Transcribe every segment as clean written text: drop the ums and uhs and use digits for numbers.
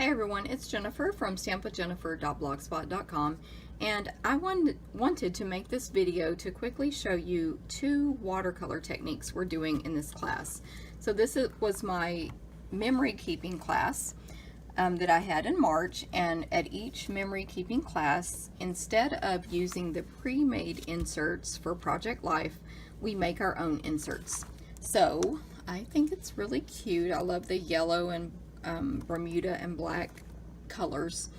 Hey everyone, it's Jennifer from stampwithjennifer.blogspot.com, and I wanted to make this video to quickly show you two watercolor techniques we're doing in this class. So this was my memory keeping class that I had in March, and at each memory keeping class, instead of using the pre-made inserts for Project Life, we make our own inserts. So I think it's really cute. I love the yellow and Bermuda and black colors.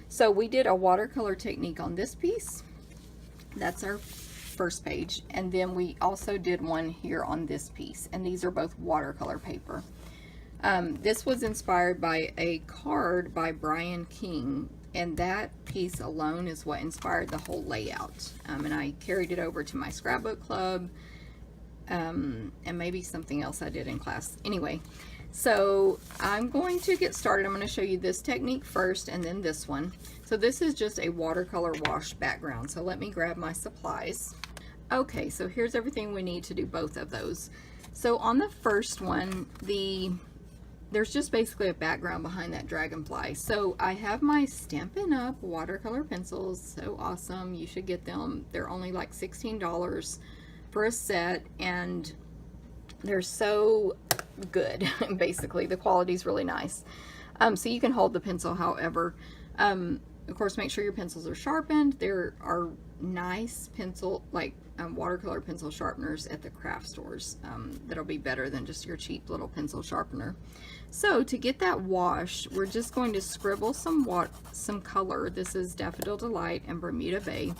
So we did a watercolor technique on this piece. That's our first page, and then we also did one here on this piece, and these are both watercolor paper. This was inspired by a card by Brian King, and that piece alone is what inspired the whole layout. And I carried it over to my scrapbook club, and maybe something else I did in class. Anyway, so I'm going to get started. I'm going to show you this technique first and then this one. So this is just a watercolor wash background. So let me grab my supplies. Okay, so here's everything we need to do both of those. So on the first one, there's just basically a background behind that dragonfly. So I have my Stampin' Up! Watercolor pencils. So awesome. You should get them. They're only like $16 for a set, and they're so good. Basically, the quality is really nice. So you can hold the pencil however. Of course, make sure your pencils are sharpened. There are nice pencil, like watercolor pencil sharpeners at the craft stores that'll be better than just your cheap little pencil sharpener. So to get that wash, we're just going to scribble some color. This is Daffodil Delight and Bermuda Bay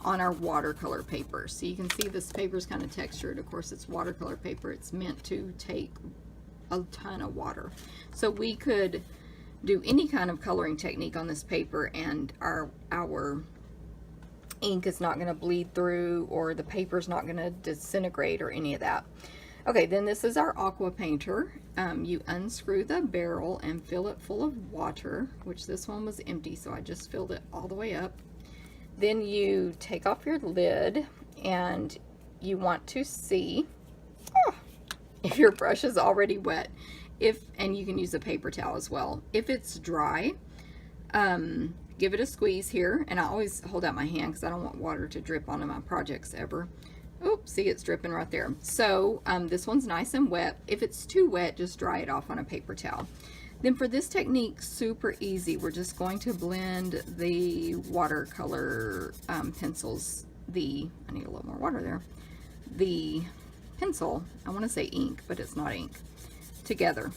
on our watercolor paper. So you can see this paper is kind of textured. Of course, it's watercolor paper. It's meant to take a ton of water. So we could do any kind of coloring technique on this paper, and our ink is not going to bleed through, or the paper is not going to disintegrate or any of that. Okay, then this is our Aqua painter. You unscrew the barrel and fill it full of water, which this one was empty, so I just filled it all the way up. Then you take off your lid, and you want to see if your brush is already wet. And you can use a paper towel as well. If it's dry, give it a squeeze here, and I always hold out my hand because I don't want water to drip onto my projects ever. Oops, see, it's dripping right there. So this one's nice and wet. If it's too wet, just dry it off on a paper towel. Then for this technique, super easy. We're just going to blend the watercolor pencils. I need a little more water there. The pencil, I want to say ink, but it's not ink, together.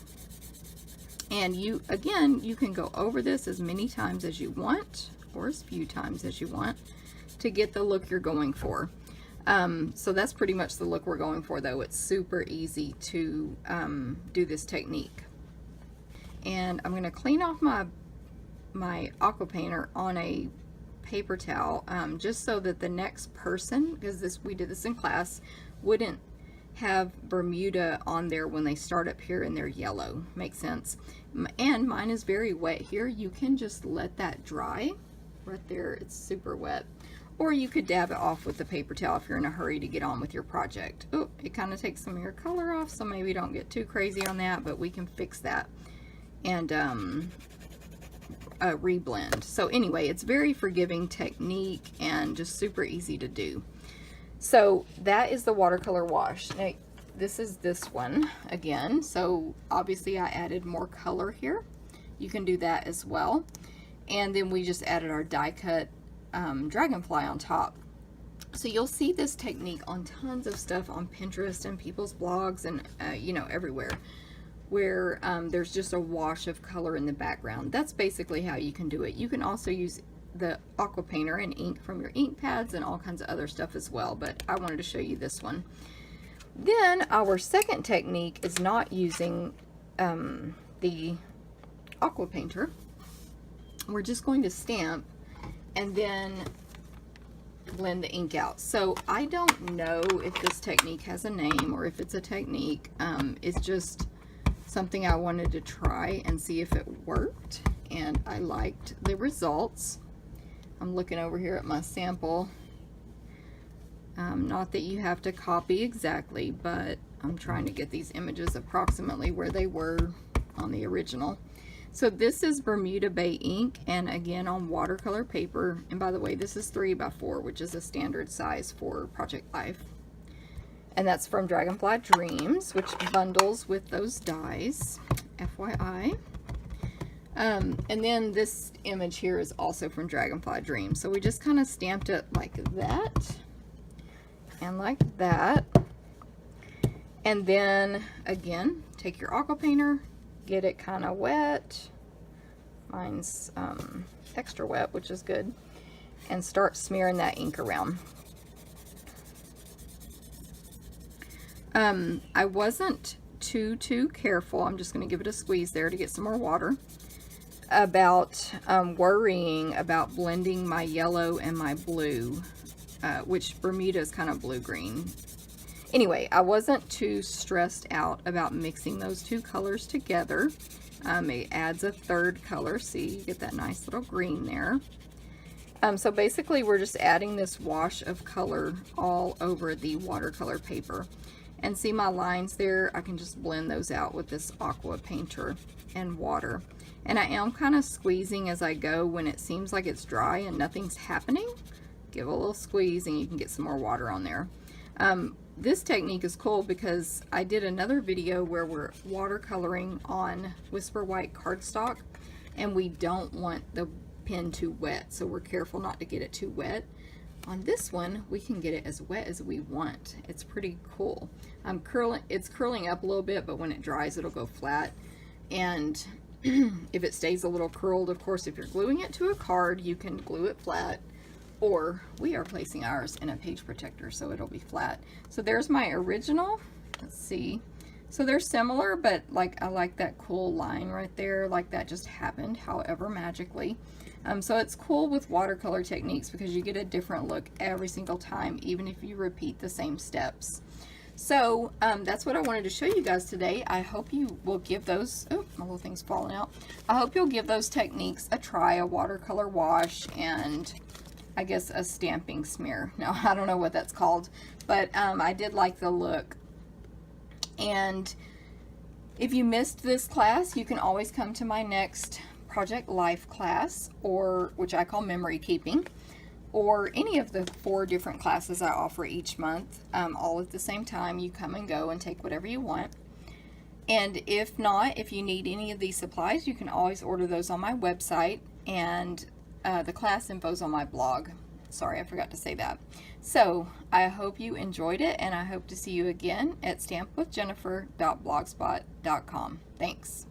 And you can go over this as many times as you want, or as few times as you want, to get the look you're going for. So that's pretty much the look we're going for, though. It's super easy to do this technique. And I'm going to clean off my Aqua painter on a paper towel, just so that the next person, because we did this in class, wouldn't have Bermuda on there when they start up here and they're yellow. Makes sense. And mine is very wet here. You can just let that dry right there. It's super wet. Or you could dab it off with the paper towel if you're in a hurry to get on with your project. Oh, it kind of takes some of your color off, so maybe don't get too crazy on that, but we can fix that and reblend. So anyway, it's very forgiving technique and just super easy to do. So that is the watercolor wash. Now, this is this one again. So obviously I added more color here. You can do that as well. And then we just added our die cut dragonfly on top. So you'll see this technique on tons of stuff on Pinterest and people's blogs and you know, everywhere, where there's just a wash of color in the background. That's basically how you can do it. You can also use the Aqua painter and ink from your ink pads and all kinds of other stuff as well, but I wanted to show you this one. Then our second technique is not using the Aqua painter. We're just going to stamp and then blend the ink out. So I don't know if this technique has a name or if it's a technique. It's just something I wanted to try and see if it worked, and I liked the results. I'm looking over here at my sample. Not that you have to copy exactly, but I'm trying to get these images approximately where they were on the original. So this is Bermuda Bay ink, and again on watercolor paper. And by the way, this is 3x4, which is a standard size for Project Life. And that's from Dragonfly Dreams, which bundles with those dies, FYI. And then this image here is also from Dragonfly Dreams. So we just kind of stamped it like that and like that. And then again, take your aqua painter, get it kind of wet. Mine's extra wet, which is good. And start smearing that ink around. I wasn't too careful. I'm just going to give it a squeeze there to get some more water. About worrying about blending my yellow and my blue, which Bermuda is kind of blue-green. Anyway, I wasn't too stressed out about mixing those two colors together. It adds a third color. See, you get that nice little green there. So basically, we're just adding this wash of color all over the watercolor paper. And see my lines there? I can just blend those out with this aqua painter and water. And I am kind of squeezing as I go when it seems like it's dry and nothing's happening. Give a little squeeze and you can get some more water on there. This technique is cool because I did another video where we're watercoloring on Whisper White cardstock and we don't want the pen too wet, so we're careful not to get it too wet. On this one, we can get it as wet as we want. It's pretty cool. It's curling up a little bit, but when it dries, it'll go flat. And if it stays a little curled, of course, if you're gluing it to a card, you can glue it flat. Or we are placing ours in a page protector, so it'll be flat. So there's my original. Let's see. So they're similar, but like I like that cool line right there. Like that just happened, however, magically. So it's cool with watercolor techniques because you get a different look every single time, even if you repeat the same steps. So that's what I wanted to show you guys today. I hope you will give those, oh, my little thing's falling out. I hope you'll give those techniques a try, a watercolor wash, and I guess a stamping smear. No, I don't know what that's called, but I did like the look. And if you missed this class, you can always come to my next Project Life class, or which I call memory keeping, or any of the 4 different classes I offer each month, all at the same time. You come and go and take whatever you want. And if not, if you need any of these supplies, you can always order those on my website, and the class info's on my blog. Sorry, I forgot to say that. So I hope you enjoyed it, and I hope to see you again at stampwithjennifer.blogspot.com. Thanks.